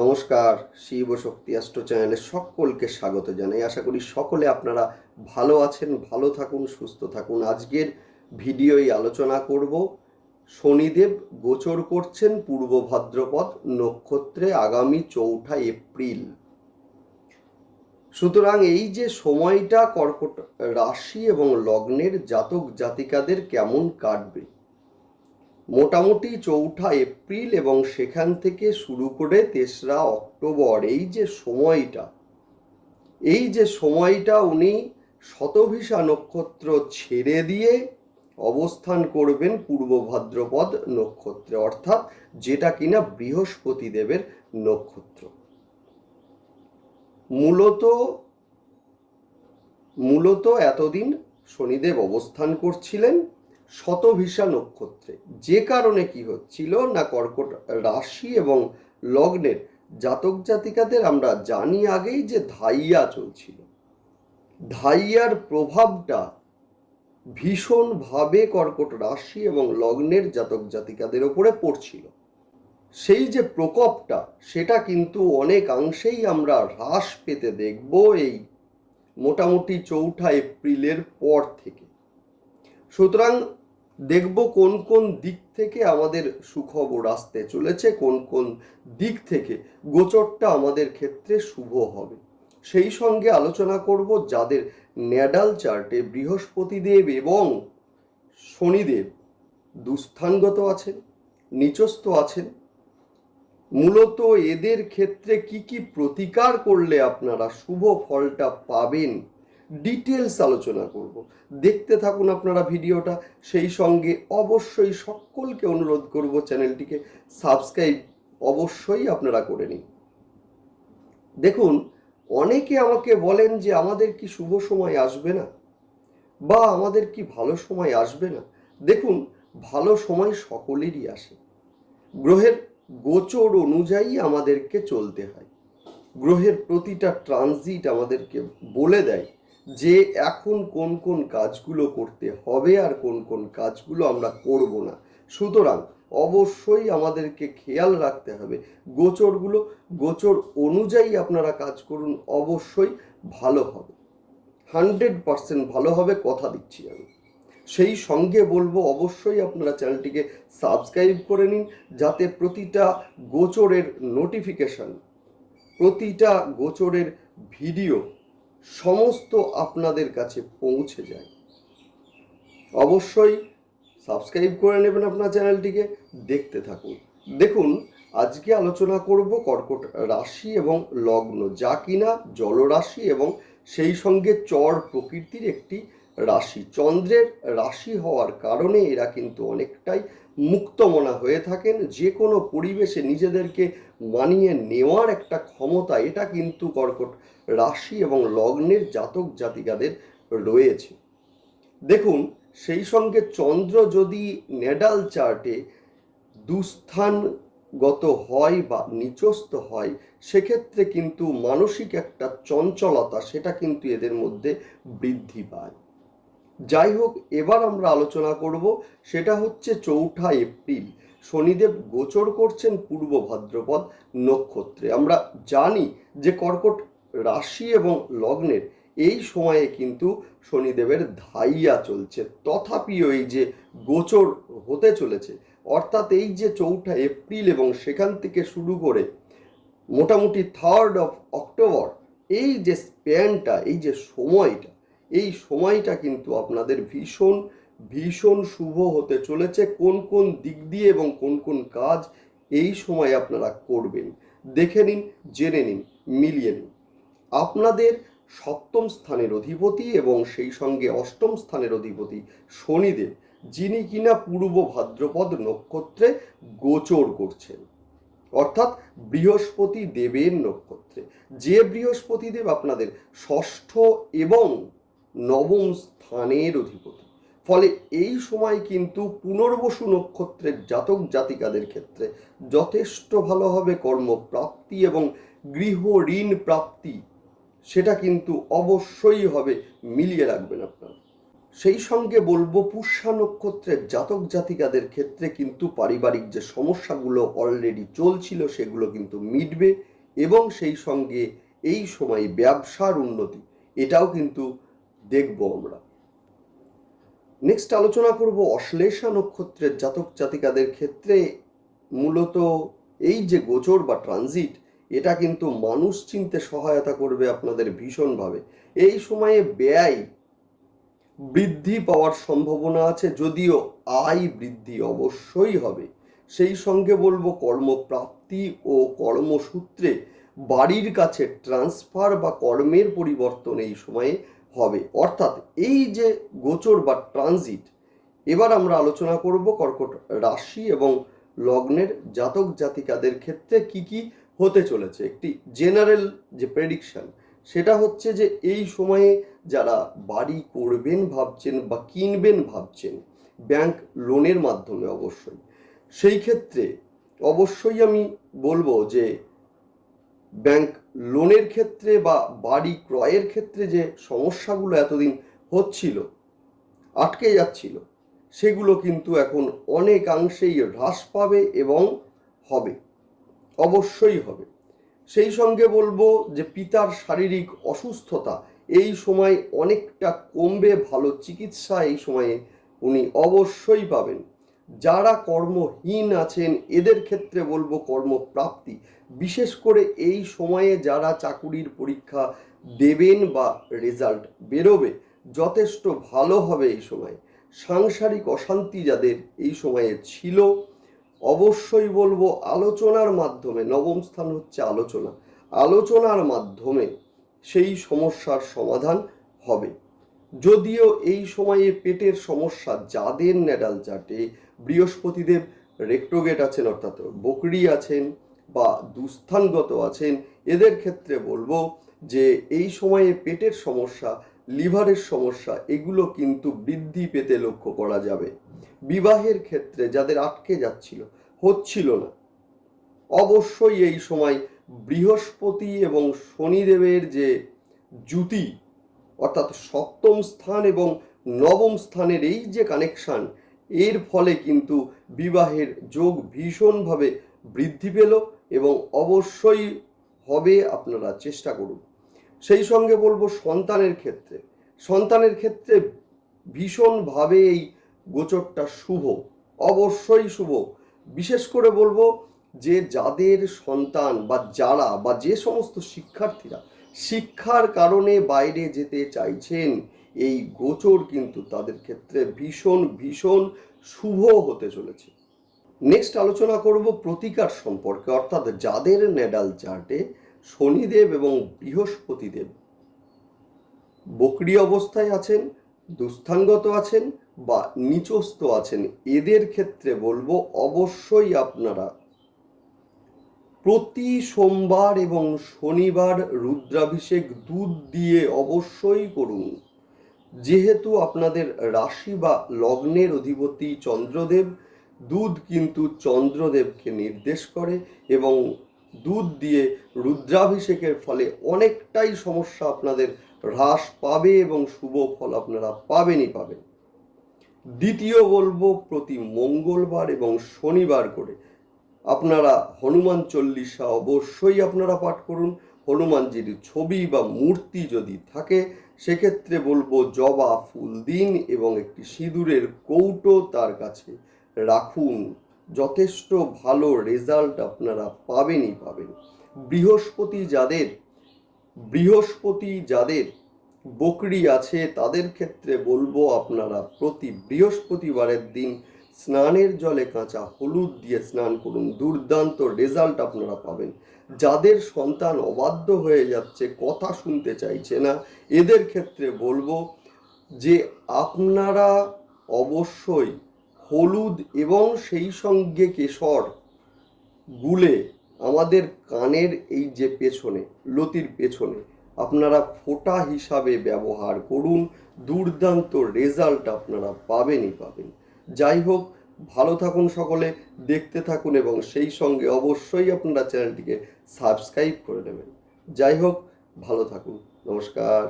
নমস্কার, শিব ও শক্তি অ্যাস্ট্রো চ্যানেলে সকলকে স্বাগত জানাই। আশা করি সকলে আপনারা ভালো আছেন, ভালো থাকুন, সুস্থ থাকুন। আজকের ভিডিওয় আলোচনা করব শনিদেব গোচর করছেন পূর্ব ভাদ্রপদ নক্ষত্রে আগামী 4 এপ্রিল। সুতরাং এই যে সময়টা কর্কট রাশি এবং লগ্নের জাতক জাতিকাদের কেমন কাটবে, মোটামুটি 4 এপ্রিল এবং সেখান থেকে শুরু করে 3রা অক্টোবর এই যে সময়টা উনি শতভিষা নক্ষত্র ছেড়ে দিয়ে অবস্থান করবেন পূর্ব ভাদ্রপদ নক্ষত্রে, অর্থাৎ যেটা কিনা বৃহস্পতি দেবের নক্ষত্র। মূলত এতদিন শনিদেব অবস্থান করছিলেন শতভিষা নক্ষত্রে, যে কারণে কি হচ্ছিল না, কর্কট রাশি এবং লগ্নের জাতক জাতিকাদের আমরা জানি আগেই যে ধাইয়া চলছিল। ধাইয়ার প্রভাবটা ভীষণভাবে কর্কট রাশি এবং লগ্নের জাতক জাতিকাদের ওপরে পড়ছিল। সেই যে প্রকোপটা, সেটা কিন্তু অনেকাংশেই আমরা হ্রাস পেতে দেখব এই মোটামুটি 4 এপ্রিলের পর থেকে। সুতরাং দেখব কোন কোন দিক থেকে আমাদের সুখবর আসতে চলেছে, কোন কোন দিক থেকে গোচরটা আমাদের ক্ষেত্রে শুভ হবে। সেই সঙ্গে আলোচনা করব যাদের ন্যাডাল চার্টে বৃহস্পতিদেব এবং শনিদেব দুস্থানগত আছেন, নিচস্থ আছেন, মূলত এদের ক্ষেত্রে কি কি প্রতিকার করলে আপনারা শুভ ফলটা পাবেন, ডিটেলস আলোচনা করব। দেখতে থাকুন আপনারা ভিডিওটা। সেই সঙ্গে অবশ্যই সকলকে অনুরোধ করব চ্যানেলটিকে সাবস্ক্রাইব অবশ্যই আপনারা করে নিন। দেখুন, অনেকে আমাকে বলেন যে আমাদের কি শুভ সময় আসবে না, বা আমাদের কি ভালো সময় আসবে না। দেখুন, ভালো সময় সকলেরই আসে। গ্রহের গোচর অনুযায়ী আমাদেরকে চলতে হয়। গ্রহের প্রতিটা ট্রানজিট আমাদেরকে বলে দেয় যে এখন কোন কোন কাজগুলো করতে হবে আর কোন কোন কাজগুলো আমরা করব না। সুতরাং অবশ্যই আমাদেরকে খেয়াল রাখতে হবে গোচর অনুযায়ী আপনারা কাজ করুন, অবশ্যই ভালো হবে, 100% ভালো হবে, কথা দিচ্ছি আমি। সেই সঙ্গে বলবো অবশ্যই আপনারা চ্যানেলটিকে সাবস্ক্রাইব করে নিন, যাতে প্রতিটা গোচরের নোটিফিকেশন, প্রতিটা গোচরের ভিডিও সমস্ত আপনাদের কাছে পৌঁছে যায়। অবশ্যই সাবস্ক্রাইব করে নেবেন আপনার চ্যানেলটিকে, দেখতে থাকুন। দেখুন, আজকে আলোচনা করব কর্কট রাশি এবং লগ্ন, যা কিনা জলরাশি এবং সেই সঙ্গে চর প্রকৃতির একটি রাশি। চন্দ্রের রাশি হওয়ার কারণে এরা কিন্তু অনেকটাই মুক্তমনা হয়ে থাকেন। যে কোনো পরিবেশে নিজেদেরকে মানিয়ে নেওয়ার একটা ক্ষমতা, এটা কিন্তু কর্কট রাশি এবং লগ্নের জাতক জাতিকাদের রয়েছে। দেখুন, সেই সঙ্গে চন্দ্র যদি নেডাল চার্টে দুস্থানগত হয় বা নিচস্থ হয়, সেক্ষেত্রে কিন্তু মানসিক একটা চঞ্চলতা, সেটা কিন্তু এদের মধ্যে বৃদ্ধি পায়। যাই হোক, এবার আমরা আলোচনা করব, সেটা হচ্ছে 4 এপ্রিল শনিদেব গোচর করছেন পূর্ব ভাদ্রপদ নক্ষত্রে। আমরা জানি যে কর্কট রাশি এবং লগ্নের এই সময়ে কিন্তু শনিদেবের ধাইয়া চলছে, তথাপিও এই যে গোচর হতে চলেছে, অর্থাৎ এই যে 4 এপ্রিল এবং সেখান থেকে শুরু করে মোটামুটি 3rd অক্টোবর, এই যে স্প্যানটা, এই সময়টা কিন্তু আপনাদের ভীষণ ভীষণ শুভ হতে চলেছে। কোন কোন দিক দিয়ে এবং কোন কোন কাজ এই সময় আপনারা করবেন, দেখে নিন, জেনে নিন, মিলিয়ে নিন। আপনাদের 7ম স্থানের অধিপতি এবং সেই সঙ্গে 8ম স্থানের অধিপতি শনিদেব, যিনি কিনা পূর্ব ভাদ্রপদ নক্ষত্রে গোচর করছেন, অর্থাৎ বৃহস্পতি দেবের নক্ষত্রে। যে বৃহস্পতি দেব আপনাদের 6ষ্ঠ এবং 9ম স্থানের অধিপতি। ফলে এই সময় কিন্তু পুনর্বসু নক্ষত্রের জাতক জাতিকাদের ক্ষেত্রে যথেষ্ট ভালো হবে। কর্মপ্রাপ্তি এবং গৃহ ঋণ প্রাপ্তি, সেটা কিন্তু অবশ্যই হবে, মিলিয়ে রাখবেন আপনারা। সেই সঙ্গে বলবো পুষ্যা নক্ষত্রের জাতক জাতিকাদের ক্ষেত্রে কিন্তু পারিবারিক যে সমস্যাগুলো অলরেডি চলছিল সেগুলো কিন্তু মিটবে, এবং সেই সঙ্গে এই সময় ব্যবসার উন্নতি এটাও কিন্তু দেখব আমরা। নেক্সট আলোচনা করব অশ্লেষা নক্ষত্রের জাতক জাতিকাদের ক্ষেত্রে। মূলত এই যে গোচর বা ট্রানজিট, এটা কিন্তু মানুষ চিনতে সহায়তা করবে আপনাদের ভীষণভাবে। এই সময়ে ব্যয় বৃদ্ধি পাওয়ার সম্ভাবনা আছে, যদিও আয় বৃদ্ধি অবশ্যই হবে। সেই সঙ্গে বলবো কর্মপ্রাপ্তি ও কর্মসূত্রে বাড়ির কাছে ট্রান্সফার বা কর্মের পরিবর্তন এই সময়ে হবে। অর্থাৎ এই যে গোচর বা ট্রানজিট, এবার আমরা আলোচনা করব কর্কট রাশি এবং লগ্নের জাতক জাতিকাদের ক্ষেত্রে কি কি হতে চলেছে। একটি জেনারেল যে প্রেডিকশন, সেটা হচ্ছে যে এই সময়ে যারা বাড়ি করবেন ভাবছেন বা কিনবেন ভাবছেন ব্যাংক লোনের মাধ্যমে, অবশ্যই সেই ক্ষেত্রে অবশ্যই আমি বলবো যে ব্যাংক লোনের ক্ষেত্রে বা বাড়ি ক্রয়ের ক্ষেত্রে যে সমস্যাগুলো এতদিন হচ্ছিল, আটকে যাচ্ছিল, সেগুলো কিন্তু এখন অনেকাংশেই হ্রাস পাবে এবং হবে, অবশ্যই হবে। সেই সঙ্গে বলবো যে পিতার শারীরিক অসুস্থতা এই সময় অনেকটা কমবে, ভালো চিকিৎসা এই সময়ে উনি অবশ্যই পাবেন। যারা কর্মহীন আছেন এদের ক্ষেত্রে বলবো কর্মপ্রাপ্তি, বিশেষ করে এই সময়ে যারা চাকুরির পরীক্ষা দেবেন বা রেজাল্ট বেরোবে যথেষ্ট ভালো হবে এই সময়। সাংসারিক অশান্তি যাদের এই সময়ে ছিল, অবশ্যই বলবো আলোচনার মাধ্যমে, নবম স্থান হচ্ছে আলোচনা, আলোচনার মাধ্যমে সেই সমস্যার সমাধান হবে। যদিও এই সময়ে পেটের সমস্যা যাদের ন্যাটাল চার্টে বৃহস্পতিদেব রেক্টোগেট আছেন, অর্থাৎ বকরি আছেন বা দুস্থানগত আছেন, এদের ক্ষেত্রে বলবো যে এই সময়ে পেটের সমস্যা, লিভারের সমস্যা এগুলো কিন্তু বৃদ্ধি পেতে লক্ষ্য করা যাবে। বিবাহের ক্ষেত্রে যাদের আটকে যাচ্ছিল, হচ্ছিল না, অবশ্যই এই সময় বৃহস্পতি এবং শনিদেবের যে জুতি, অর্থাৎ সপ্তম স্থান এবং নবম স্থানের এই যে কানেকশন, এর ফলে কিন্তু বিবাহের যোগ ভীষণভাবে বৃদ্ধি পেল এবং অবশ্যই হবে, আপনারা চেষ্টা করুন। সেই সঙ্গে বলবো সন্তানের ক্ষেত্রে ভীষণভাবে এই গোচরটা শুভ, অবশ্যই শুভ। বিশেষ করে বলবো যে যাদের সন্তান বা যারা বা যে সমস্ত শিক্ষার্থীরা শিক্ষার কারণে বাইরে যেতে চাইছেন, এই গোচর কিন্তু তাদের ক্ষেত্রে ভীষণ ভীষণ শুভ হতে চলেছে। নেক্সট আলোচনা করব প্রতিকার সম্পর্কে, অর্থাৎ যাদের ন্যাটাল চার্টে শনিদেব এবং বৃহস্পতিদেব বক্রি অবস্থায় আছেন, দুস্থানগত আছেন বা নিচস্থ আছেন, এদের ক্ষেত্রে বলবো অবশ্যই আপনারা প্রতি সোমবার এবং শনিবার রুদ্রাভিষেক দুধ দিয়ে অবশ্যই করুন। যেহেতু আপনাদের রাশি বা লগ্নের অধিপতি চন্দ্রদেব, দুধ কিন্তু চন্দ্রদেবকে নির্দেশ করে এবং দুধ দিয়ে রুদ্রাভিষেকের ফলে অনেকটাই সমস্যা আপনাদের হ্রাস পাবে এবং শুভ ফল আপনারা পাবেনই পাবেন। দ্বিতীয় বলবো প্রতি মঙ্গলবার এবং শনিবার করে আপনারা হনুমান চল্লিশা অবশ্যই আপনারা পাঠ করুন। হনুমানজির ছবি বা মূর্তি যদি থাকে সেক্ষেত্রে বলবো জবা ফুল দিন এবং একটি সিঁদুরের কৌটো তার কাছে রাখুন, যথেষ্ট ভালো রেজাল্ট আপনারা পাবেনই পাবেন। বৃহস্পতি যাদের বকরি আছে তাদের ক্ষেত্রে বলবো আপনারা প্রতি বৃহস্পতিবারের দিন স্নানের জলে কাঁচা হলুদ দিয়ে স্নান করুন, দুর্দান্ত রেজাল্ট আপনারা পাবেন। যাদের সন্তান অবাধ্য হয়ে যাচ্ছে, কথা শুনতে চাইছে না, এদের ক্ষেত্রে বলবো যে আপনারা অবশ্যই হলুদ এবং সেই সঙ্গে কেশর গুলে আমাদের কানের এই যে পেছনে, লতির পেছনে আপনারা ফোঁটা হিসাবে ব্যবহার করুন, দুর্দান্ত রেজাল্ট আপনারা পাবেনই পাবেন। যাই হোক, ভালো থাকুন সকলে, দেখতে থাকুন এবং সেই সঙ্গে অবশ্যই আপনারা চ্যানেলটিকে সাবস্ক্রাইব করে নেবেন। যাই হোক, ভালো থাকুন, নমস্কার।